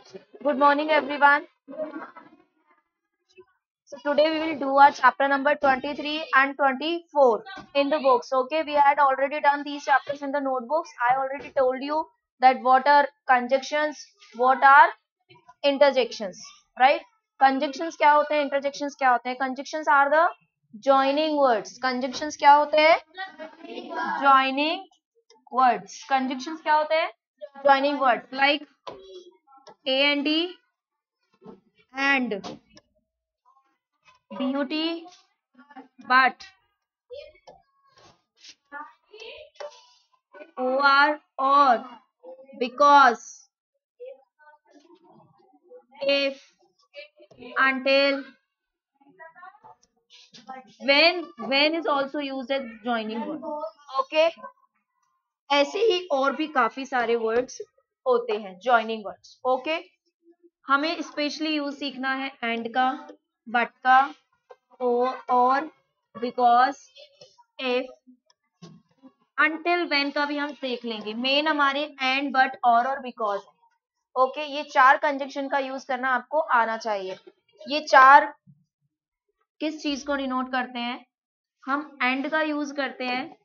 Good morning, everyone. So today we will do our chapter number 23 and 24 in the books. Okay, we had already done these chapters in the notebooks. I already told you that what are conjunctions, what are interjections, right? Conjunctions क्या होते हैं, interjections क्या होते हैं? Conjunctions are the joining words. Conjunctions क्या होते हैं? Joining words. Conjunctions क्या होते हैं? Joining words like and and beauty but or because if until when is also used as joining word. Okay, ऐसे ही और भी काफी सारे वर्ड्स होते हैं जॉइनिंग वर्ड्स. ओके, हमें स्पेशली यूज सीखना है एंड का, बट का, और, बिकॉज, इफ, अंटिल, व्हेन का भी हम सीख लेंगे. मेन हमारे एंड, बट, और बिकॉज. ओके, ये चार कंजंक्शन का यूज करना आपको आना चाहिए. ये चार किस चीज को डिनोट करते हैं? हम एंड का यूज करते हैं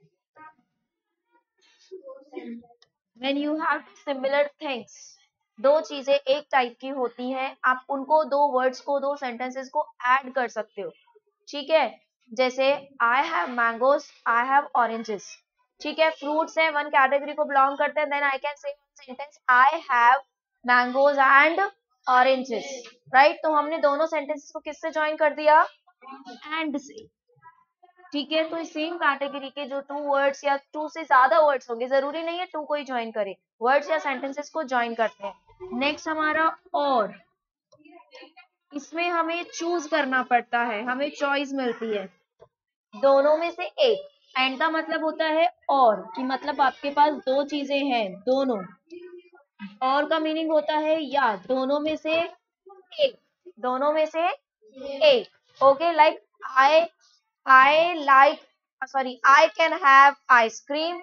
when you have similar things. दो चीजें एक टाइप की होती हैं, आप उनको, दो वर्ड्स को, दो सेंटेंसेस को ऐड कर सकते हो. ठीक है, जैसे आई have mangoes, I have oranges. ठीक है, फ्रूट्स हैं, वन कैटेगरी को बिलोंग करते हैं. Then I can say sentence I have mangoes and oranges. Right, तो हमने दोनों सेंटेंसेस को किससे ज्वाइन कर दिया? एंड से. ठीक है, तो सेम कैटेगरी के जो टू वर्ड्स या टू से ज्यादा वर्ड्स होंगे, जरूरी नहीं है टू को ही ज्वाइन करे, वर्ड्स या सेंटेंसेस को ज्वाइन करते हैं. नेक्स्ट हमारा और. इसमें हमें चूज करना पड़ता है, हमें चॉइस मिलती है दोनों में से एक. एंड का मतलब होता है और, कि मतलब आपके पास दो चीजें हैं, दोनों. और का मीनिंग होता है या, दोनों में से एक, दोनों में से एक. Okay, like I like, sorry, I can have ice cream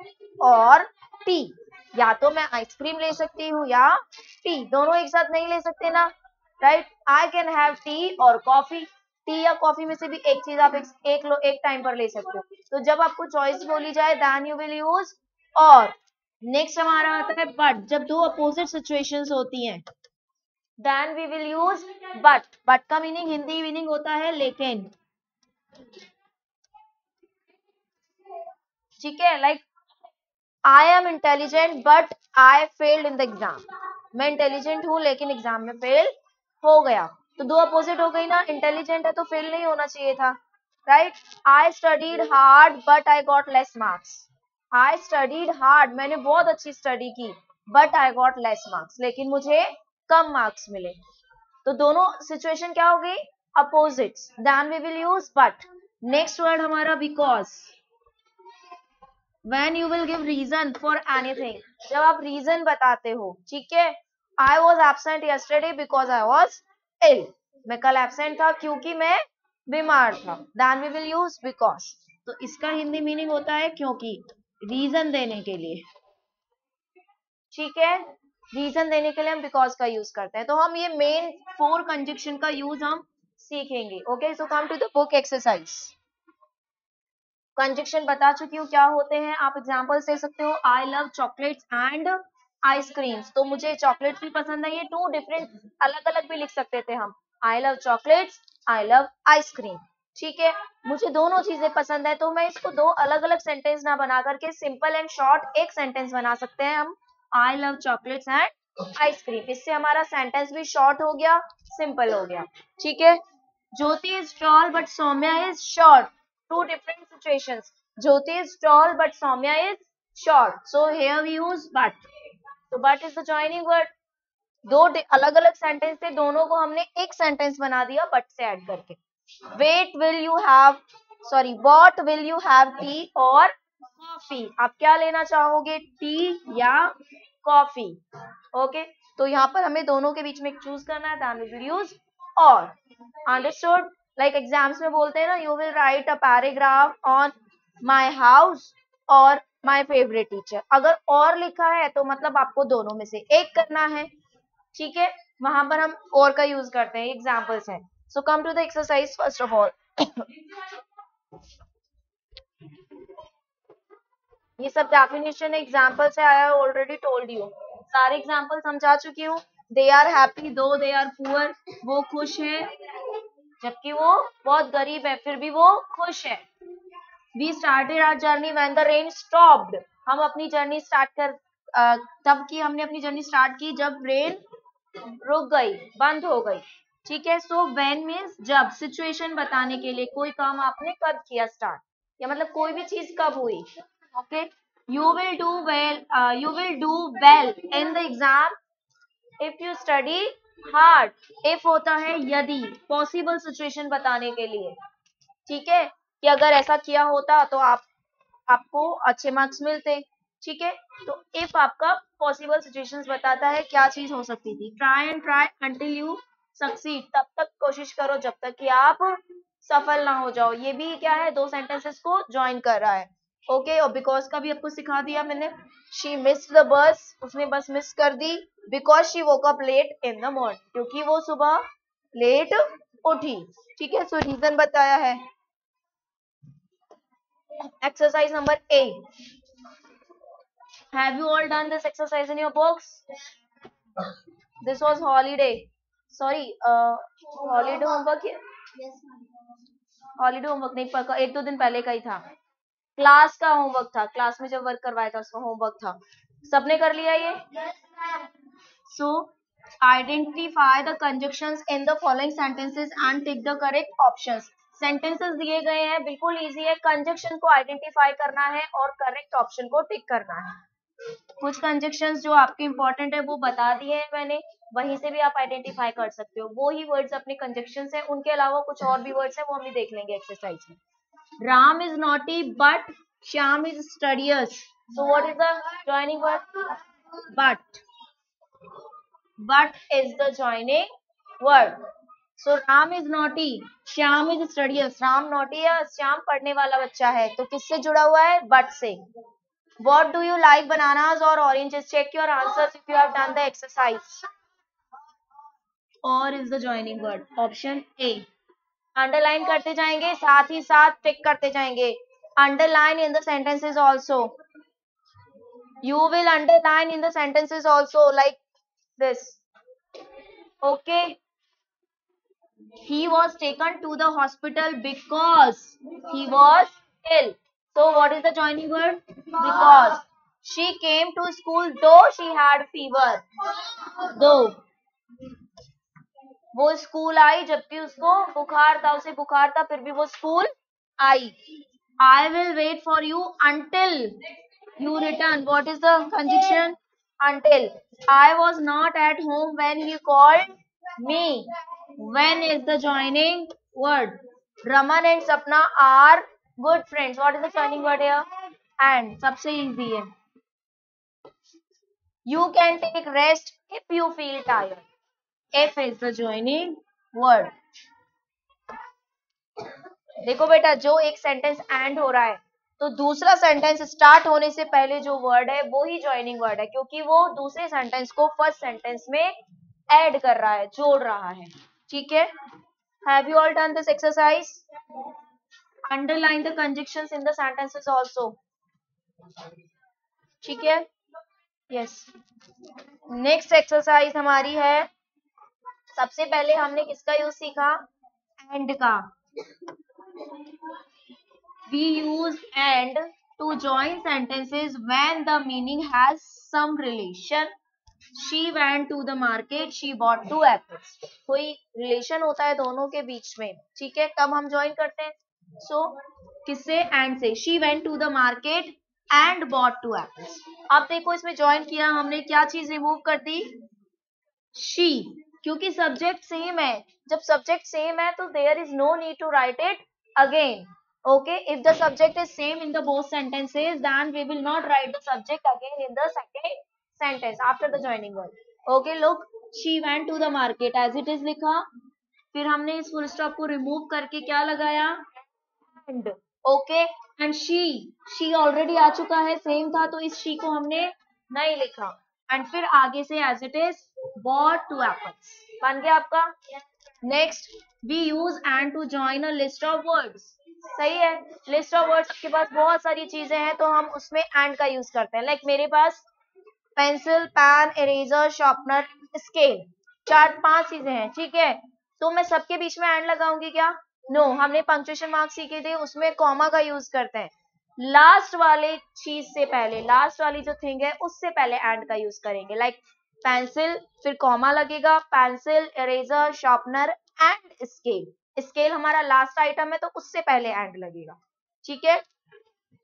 और टी. या तो मैं आइसक्रीम ले सकती हूँ या टी, दोनों एक साथ नहीं ले सकते ना. Right, I can have T और कॉफी. टी या कॉफी में से भी एक चीज आप एक टाइम पर ले सकते हो. तो जब आपको चॉइस बोली जाए देन यू विल यूज और. नेक्स्ट हमारा आता है बट. जब दो अपोजिट सिचुएशंस होती हैं then we will use but. But का मीनिंग, हिंदी मीनिंग होता है लेकिन. ठीक है, like I am intelligent but I failed in the exam. मैं इंटेलिजेंट हूं लेकिन एग्जाम में फेल हो गया. तो दो अपोजिट हो गई ना, इंटेलिजेंट है तो फेल नहीं होना चाहिए था. Right, I studied hard but I got less marks. I studied hard, मैंने बहुत अच्छी स्टडी की, but I got less marks, लेकिन मुझे कम मार्क्स मिले. तो दोनों सिचुएशन क्या हो गई? Opposites. Then we will use but. Next word हमारा because. When you will give reason for anything, जब आप रीजन बताते हो. ठीक है, I was absent yesterday because I was ill. मैं कल एबसेंट था क्योंकि मैं बीमार था. Then we will use because. तो इसका हिंदी मीनिंग होता है क्योंकि, रीजन देने के लिए. ठीक है, रीजन देने के लिए हम बिकॉज का यूज करते हैं. तो हम ये मेन 4 कंजक्शन का यूज हम सीखेंगे. Okay, so come to the book exercise. Conjunction बता चुकी हूँ क्या होते हैं, आप एग्जाम्पल दे सकते हो. I love chocolates and ice creams. तो मुझे चॉकलेट्स भी पसंद है. ये टू डिफरेंट, अलग अलग भी लिख सकते थे हम. I love chocolates, I love ice cream. ठीक है, मुझे दोनों चीजें पसंद है, तो मैं इसको दो अलग अलग सेंटेंस ना बना करके सिंपल एंड शॉर्ट एक सेंटेंस बना सकते हैं हम. I love chocolates and ice cream. इससे हमारा सेंटेंस भी शॉर्ट हो गया, सिंपल हो गया. ठीक है, Jyoti is tall but Saumya is short. Two different situations. Jyoti is tall but Soumya is short. So here we use but. So but is the joining word. दो अलग अलग सेंटेंस थे, दोनों को हमने एक सेंटेंस बना दिया बट से ऐड करके. Wait will you have, sorry, what will you have tea और कॉफी. आप क्या लेना चाहोगे, टी या कॉफी. ओके, तो यहाँ पर हमें दोनों के बीच में एक चूज करना है. then we will use और. Understood? लाइक एग्जाम्स में बोलते हैं ना, you will write a paragraph on my house और माई फेवरेट टीचर. अगर और लिखा है तो मतलब आपको दोनों में से एक करना है. ठीक है, वहां पर हम और का यूज करते हैं, एग्जाम्पल्स हैं. So come to the exercise first of all. ये सब डेफिनेशन एग्जाम्पल्स है. I have already told you. सारे एग्जाम्पल समझा चुकी हूँ. दे आर हैप्पी दो दे आर पुअर. वो खुश है जबकि वो बहुत गरीब है, फिर भी वो खुश है. We started our journey when the rain stopped. हम अपनी जर्नी स्टार्ट कर तब की हमने अपनी जर्नी स्टार्ट की जब रेन रुक गई, बंद हो गई. ठीक है. सो व्हेन मीन्स जब. सिचुएशन बताने के लिए कोई काम आपने कब किया स्टार्ट, या मतलब कोई भी चीज कब हुई. Okay. You will do well, you will do well in the exam if you study hard. If होता है यदि, पॉसिबल सिचुएशन बताने के लिए. ठीक है, कि अगर ऐसा किया होता तो आपको अच्छे मार्क्स मिलते. ठीक है. तो इफ आपका पॉसिबल सिचुएशंस बताता है क्या चीज हो सकती थी. Try and try until you succeed. तब तक कोशिश करो जब तक कि आप सफल ना हो जाओ. ये भी क्या है, दो सेंटेंसेस को ज्वाइन कर रहा है. ओके. और बिकॉज का भी आपको सिखा दिया मैंने. She missed the bus. उसने बस मिस कर दी. Because she woke up late in the morning. क्योंकि वो सुबह लेट उठी. ठीक है. सो रीजन बताया है. Exercise number 8. Have you all done this exercise in your books? This was holiday. Sorry, holiday homework. Holiday homework नहीं, पर एक दो दिन पहले का ही था. क्लास का होमवर्क था. क्लास में जब वर्क करवाया था उसका होमवर्क था. सबने कर लिया ये? सो identify the conjunctions in the following sentences and tick the correct options. Sentences दिए गए हैं, बिल्कुल इजी है. कंजक्शन को आइडेंटिफाई करना है और करेक्ट ऑप्शन को टिक करना है. कुछ कंजक्शंस जो आपके इंपॉर्टेंट है वो बता दिए हैं मैंने. वहीं से भी आप आइडेंटिफाई कर सकते हो. वो ही वर्ड्स अपने कंजक्शंस हैं. उनके अलावा कुछ और भी वर्ड्स हैं, वो हम भी देख लेंगे एक्सरसाइज में. Ram is naughty but Shyam is studious. So what is the joining word? But. But is the joining word. So Ram is naughty, Shyam is studious. Ram naughty है, श्याम पढ़ने वाला बच्चा है. तो किससे जुड़ा हुआ है? But से. What do you like, bananas or oranges? Check your answers if you have done the exercise. Or is the joining word. Option A. Underline करते जाएंगे, साथ ही साथ टिक करते जाएंगे. Underline in the sentences also. You will underline in the sentences also, like this. Okay. He was taken to the hospital because he was ill. So what is the joining word? Because. She came to school though she had fever. Though. वो school आई जबकि उसको बुखार था, उसे बुखार था, फिर भी वो school I. I will wait for you until you return. What is the conjunction? Until. I was not at home when he called me. When is the joining word? Raman and Sapna are good friends. What is the joining word here? And. सबसे easy है. You can take rest if you feel tired. If is the joining word. देखो बेटा, जो एक sentence and हो रहा है तो दूसरा सेंटेंस स्टार्ट होने से पहले जो वर्ड है वो ही जॉइनिंग वर्ड है, क्योंकि वो दूसरे सेंटेंस को फर्स्ट सेंटेंस में ऐड कर रहा है, जोड़ रहा है. ठीक है. Have you all done this exercise? Underline the conjunctions in the sentences also. ठीक है. यस. नेक्स्ट एक्सरसाइज हमारी है. सबसे पहले हमने किसका यूज सीखा? एंड का. We use and to join sentences when the meaning has some relation. She went to the market, she bought 2 apples. कोई रिलेशन होता है दोनों के बीच में. ठीक है. तब हम ज्वाइन करते हैं. सो किससे? एंड से. She went to the market and bought 2 apples. अब देखो इसमें ज्वाइन किया हमने, क्या चीज रिमूव कर दी? she. क्योंकि सब्जेक्ट सेम है. जब सब्जेक्ट सेम है तो there is no need to write it again. Okay, if the subject is same in the both sentences, then we will not write the subject again in the second sentence after the joining word. Okay, look, she went to the market as it is लिखा. फिर हमने इस full stop को remove करके क्या लगाया? And. Okay, and she already आ चुका है, same था, तो इस she को हमने नहीं लिखा. And फिर आगे से as it is bought 2 apples. बन गया आपका. Next, we use and to join a list of words. सही है. लिस्ट ऑफ वर्ड्स आपके पास बहुत सारी चीजें हैं तो हम उसमें एंड का यूज करते हैं. लाइक मेरे पास pencil, pen, eraser, sharpener, scale, 4-5 चीजें हैं. ठीक है, तो मैं सबके बीच में एंड लगाऊंगी क्या? नो, हमने पंक्चुएशन मार्क सीखे थे, उसमें कॉमा का यूज करते हैं. लास्ट वाले चीज से पहले, लास्ट वाली जो थिंग है उससे पहले एंड का यूज करेंगे. लाइक पेंसिल, फिर कॉमा लगेगा, pencil, eraser, sharpener and scale. Scale हमारा लास्ट आइटम है तो उससे पहले एंड लगेगा. ठीक है.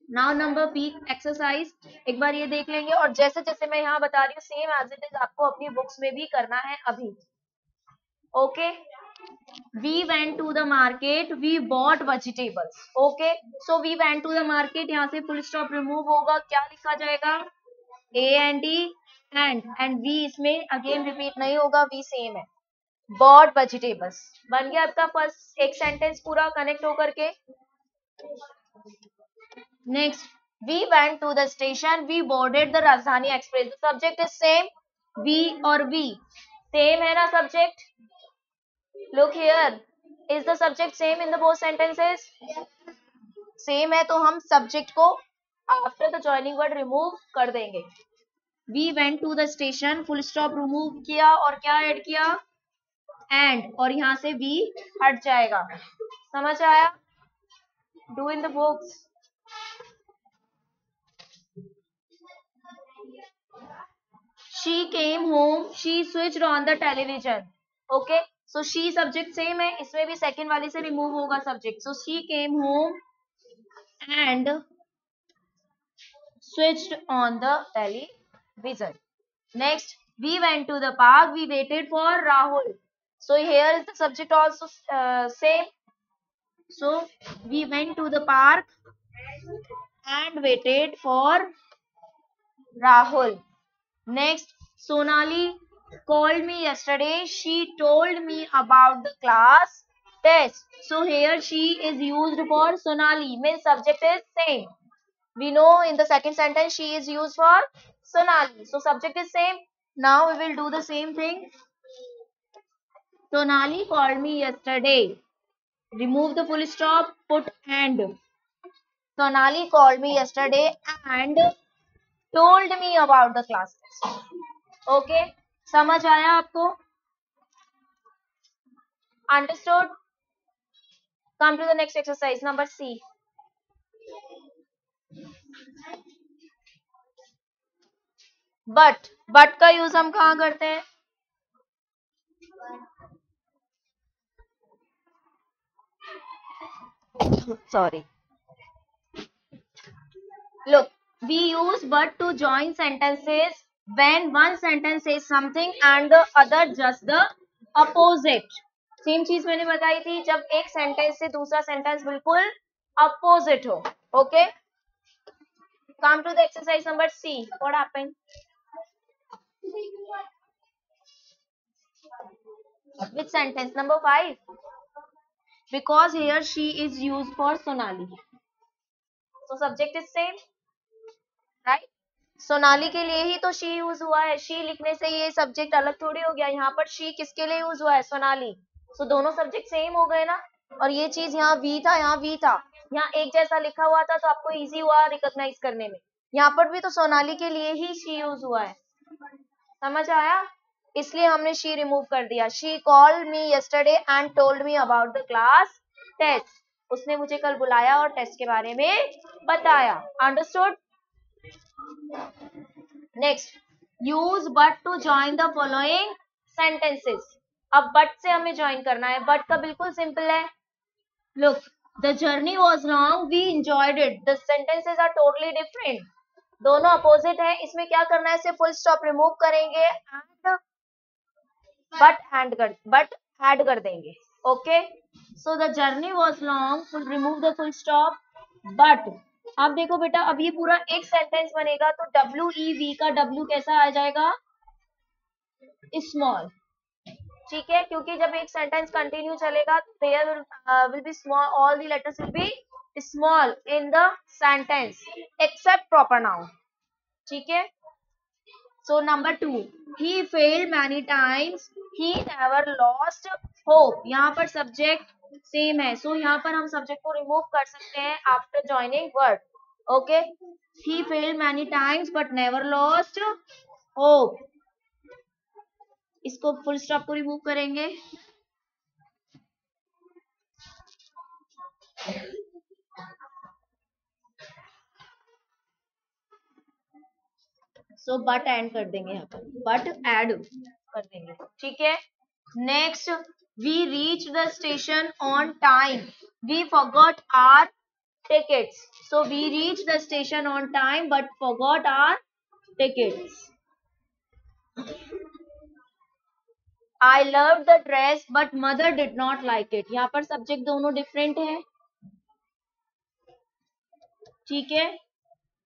नाउ नंबर बी एक्सरसाइज एक बार ये देख लेंगे और जैसे जैसे मैं यहाँ बता रही हूँ सेम एज इट इज आपको अपनी बुक्स में भी करना है अभी. Okay. We went to the market, we bought vegetables. Okay, so we went to the market, यहाँ से फुल स्टॉप रिमूव होगा, क्या लिखा जाएगा? A N D and we इसमें अगेन रिपीट नहीं होगा, वी सेम है. बॉट वेजिटेबल्स बन गया आपका फर्स्ट एक सेंटेंस पूरा कनेक्ट होकर के. Next, we went to the station. We boarded the Rajdhani Express. The subject is same. We or we same है ना subject? Look here. Is the subject same in the both sentences? Same है तो हम subject को after the joining word remove कर देंगे. We went to the station. Full stop remove किया और क्या add किया? And और यहाँ से we हट जाएगा. समझ आया? Do in the books. She came home, she switched on the television. Okay, so she subject same है, इसमें भी second वाले से remove होगा subject. So she came home and switched on the television. Next, we went to the park, we waited for Rahul. So here is the subject also same. So we went to the park and waited for Rahul. Next, Sonali called me yesterday. She told me about the class test. So here she is used for Sonali. Means subject is same. We know in the second sentence she is used for Sonali. So subject is same. Now we will do the same thing. Sonali called me yesterday. Remove the full stop. Put and. Sonali called me yesterday and told me about the class test. Okay, समझ आया आपको? Understood? Come to the next exercise number C. But का use हम कहाँ करते हैं? Sorry. Look, we use but to join sentences when one sentence says something and the other just the opposite. Same चीज मैंने बताई थी, जब एक सेंटेंस से दूसरा सेंटेंस बिल्कुल अपोजिट हो. Okay, come to the exercise number C. What happened? Which sentence? Number 5. Because here she is used for Sonali. So subject is same, right? Sonali के लिए ही तो शी यूज हुआ है. शी लिखने से ये सब्जेक्ट अलग थोड़ी हो गया. यहाँ पर शी किसके लिए यूज हुआ है? सोनाली. सो दोनों सब्जेक्ट सेम हो गए ना. और ये चीज यहाँ वी था, यहाँ वी था, यहाँ एक जैसा लिखा हुआ था तो आपको इजी हुआ रिकॉग्नाइज करने में. यहाँ पर भी तो सोनाली के लिए ही शी यूज हुआ है. समझ आया? इसलिए हमने शी रिमूव कर दिया. She called me yesterday and told me about the class test. उसने मुझे कल बुलाया और टेस्ट के बारे में बताया. Understood? Next, use but to join the following sentences. अब बट से हमें ज्वाइन करना है. बट का बिल्कुल सिंपल है. Look, the journey was long, we enjoyed it. The sentences are totally different, दोनों अपोजिट है. इसमें क्या करना है? सिर्फ फुल स्टॉप रिमूव करेंगे एंड बट ऐड कर देंगे. Okay, so the journey was long, remove the full stop. But अब देखो बेटा, अब ये पूरा एक सेंटेंस बनेगा तो WEV का W कैसा आ जाएगा? स्मॉल. ठीक है, क्योंकि जब एक सेंटेंस कंटिन्यू चलेगा there will be small, all the letters will be small in the sentence except proper noun. ठीक है, So number 2, he failed many times, he never lost hope. यहाँ पर सब्जेक्ट सेम है, so यहाँ पर हम subject को रिमूव कर सकते हैं after joining word. Okay, he failed many times but never lost hope. इसको फुल स्टॉप को रिमूव करेंगे. सो बट एंड कर देंगे, यहाँ पर बट ऐड कर देंगे. ठीक है. Next, we reach the station on time, we forgot our tickets. So we reached the station on time but forgot our tickets. I loved the dress but mother did not like it. यहाँ पर subject दोनों different है. ठीक है,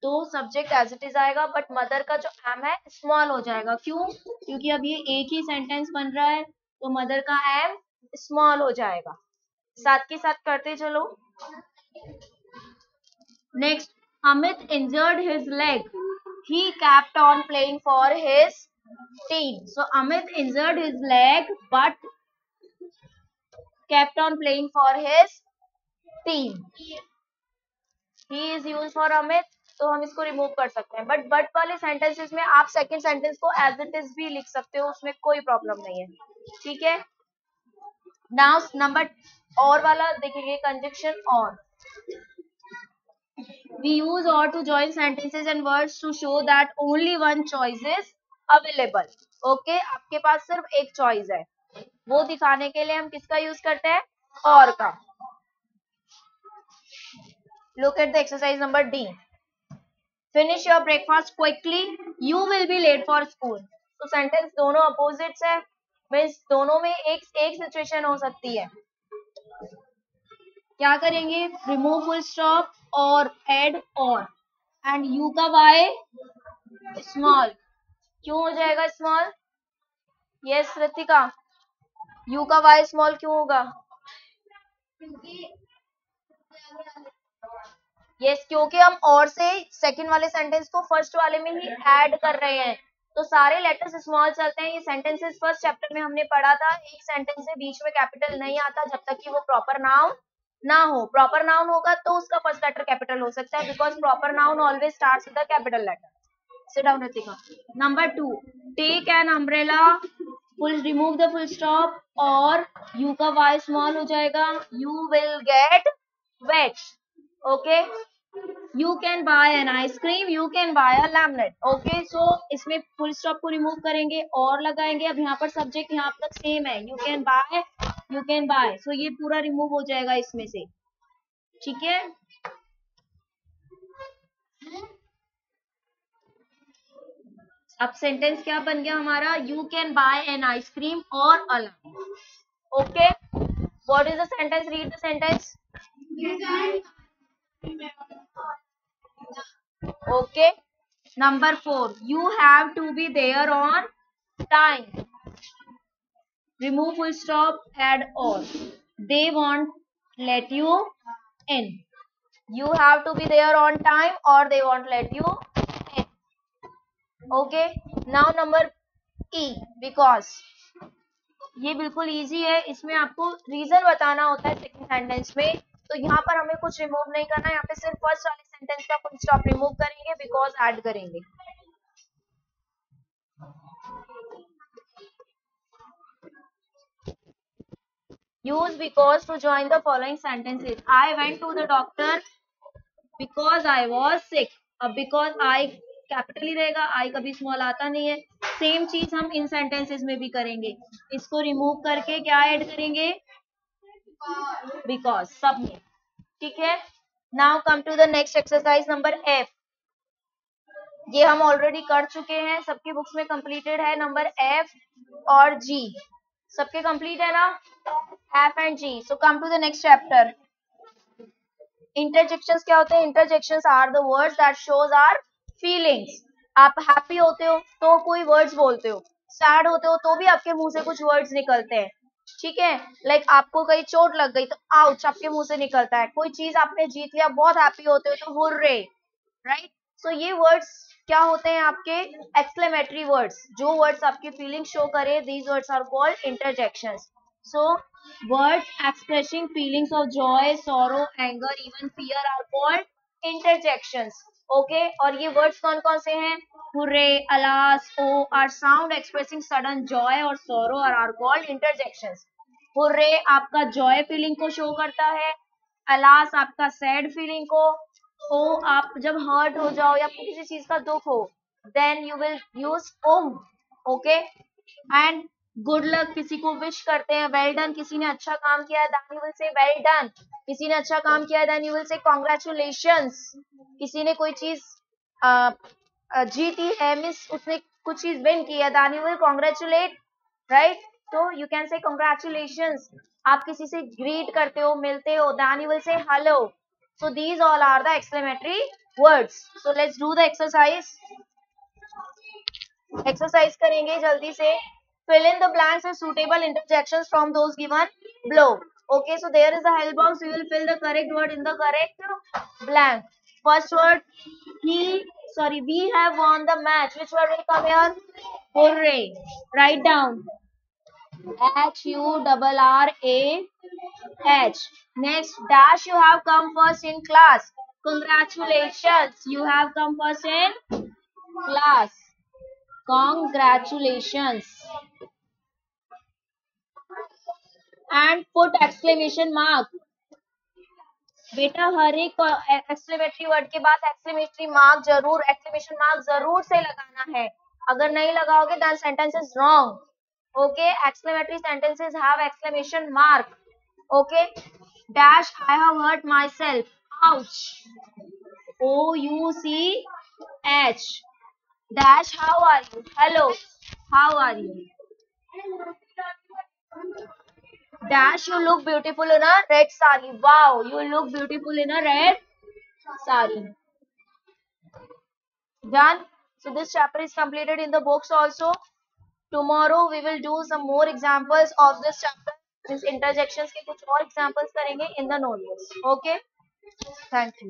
तो subject as it is आएगा but mother का जो एम है स्मॉल हो जाएगा. क्यों? क्योंकि अब ये एक ही सेंटेंस बन रहा है, तो मदर का एम स्मॉल हो जाएगा. साथ के साथ करते चलो. Next, Amit injured his leg. He kept on playing for his team. So Amit injured his leg but kept on playing for his team. He is used for Amit, तो हम इसको रिमूव कर सकते हैं. बट वाले sentences में आप second sentence को एज इट इज भी लिख सकते हो, उसमें कोई प्रॉब्लम नहीं है. ठीक है. नाउ नंबर और वाला देखेंगे, कंजक्शन और. We use or to join sentences and words to show that only one choice is available. Okay, आपके पास सिर्फ एक चॉइस है, वो दिखाने के लिए हम किसका यूज करते हैं? और का. Look at the exercise number D. Finish your breakfast quickly. You will be late for school. तो सेंटेंस दोनों अपोजिट्स है, मीन्स दोनों में एक सिचुएशन हो सकती है. क्या करेंगे? रिमूव फुल स्टॉप और ऐड और. एंड यू का वाई स्मॉल. क्यों हो जाएगा स्मॉल? यस ऋतिका, यू का वाई स्मॉल क्यों होगा? यस, क्योंकि हम और से सेकंड वाले सेंटेंस को फर्स्ट वाले में ही ऐड कर रहे हैं, तो सारे लेटर्स स्मॉल चलते हैं. ये सेंटेंसेस फर्स्ट चैप्टर में हमने पढ़ा था. एक सेंटेंस से बीच में कैपिटल नहीं आता जब तक कि वो प्रॉपर नाउन ना हो. प्रॉपर नाउन होगा तो उसका फर्स्ट लेटर कैपिटल हो सकता है, because proper noun always starts with the capital letter. Sit down Ritika. Number 2, take an umbrella. Full remove the full stop और यू का वाई स्मॉल हो जाएगा. You will get wet. Okay. You can buy an ice cream. You can buy a lemonade. Okay, so इसमें full stop को remove करेंगे और लगाएंगे. अब यहाँ पर सब्जेक्ट यहाँ तक सेम है, you can buy, you can buy. So ये पूरा रिमूव हो जाएगा इसमें से. ठीक है. अब सेंटेंस क्या बन गया हमारा? You can buy an ice cream or a lemonade. Okay. What is the sentence? Read the sentence. Okay. Number 4, you have to be there on time. Remove full stop, add or. They won't let you in. You have to be there on time or they won't let you in. Okay. Now number E, because. ये बिल्कुल easy है, इसमें आपको reason बताना होता है second sentence में. तो यहाँ पर हमें कुछ रिमूव नहीं करना है, यहाँ पे सिर्फ फर्स्ट वाले सेंटेंस का फुल स्टॉप रिमूव करेंगे, बिकॉज ऐड करेंगे. Use because to join the following sentences. I went to the doctor because I was sick. अब बिकॉज आई कैपिटल ही रहेगा, आई कभी स्मॉल आता नहीं है. सेम चीज हम इन सेंटेंसेस में भी करेंगे. इसको रिमूव करके क्या ऐड करेंगे? बिकॉज सब में. ठीक है. Now come to the next exercise number F. ये हम ऑलरेडी कर चुके हैं, सबकी बुक्स में कंप्लीटेड है. नंबर F और G सबके कंप्लीट है ना? F and G. So come to the next chapter. Interjections क्या होते हैं? Interjections are the words that shows our feelings. आप हैप्पी होते हो तो कोई वर्ड्स बोलते हो, सैड होते हो तो भी आपके मुंह से कुछ वर्ड्स निकलते हैं. ठीक है. लाइक आपको कहीं चोट लग गई तो आउच आपके मुंह से निकलता है. कोई चीज आपने जीत लिया, बहुत हैप्पी होते हो तो हुर्रे. राइट. सो ये वर्ड्स क्या होते हैं आपके एक्सक्लेमेटरी वर्ड्स, जो वर्ड्स आपकी फीलिंग शो करे, these words are called interjections. So words expressing feelings of joy, sorrow, anger, even fear are called interjections. Okay, और ये वर्ड्स कौन कौन से हैं? Hurray, alas, O or sound expressing sudden joy और sorrow are called interjections. Hurray आपका joy feeling को show करता है, अलास आपका सैड फीलिंग को, ओ आप जब हर्ट हो जाओ या किसी चीज का दुख हो, देन यू विल यूज ओम. ओके, एंड गुड लक किसी को विश करते हैं, वेल डन किसी ने अच्छा काम किया है, then you will say well done. किसी ने अच्छा काम किया है, then you will say congratulations. किसी ने कोई चीज जीती है, मिस उसने कुछ चीज विन की है, then you will congratulate, right? तो यू कैन से कांग्रेचुलेशंस. आप किसी से ग्रीट करते हो, मिलते हो, then you will say hello. So these all are the exclamatory words. So let's do the exercise. Exercise करेंगे जल्दी से. Fill in the blanks with suitable interjections from those given below. Okay, so there is the help box. We will fill the correct word in the correct blank. First word, we have won the match. Which word will come here? Hooray. Write down. HURRAH. Next, dash, you have come first in class. Congratulations, you have come first in class. Congratulations. And put exclamation mark. बेटा हर एक exclamatory word के बाद exclamation mark जरूर से लगाना है. अगर नहीं लगाओगे then sentence is wrong. Okay, exclamatory sentences have exclamation mark. Okay, dash, I have hurt myself. Ouch. OUCH. Dash, how are you? Hello, how are you? Dash, you look beautiful in a red sari. Wow, you look beautiful in a red sari. Done. So this chapter is completed in the books also. Tomorrow we will do some more examples of this chapter. These interjections के कुछ और examples करेंगे in the notebooks. Okay? Thank you.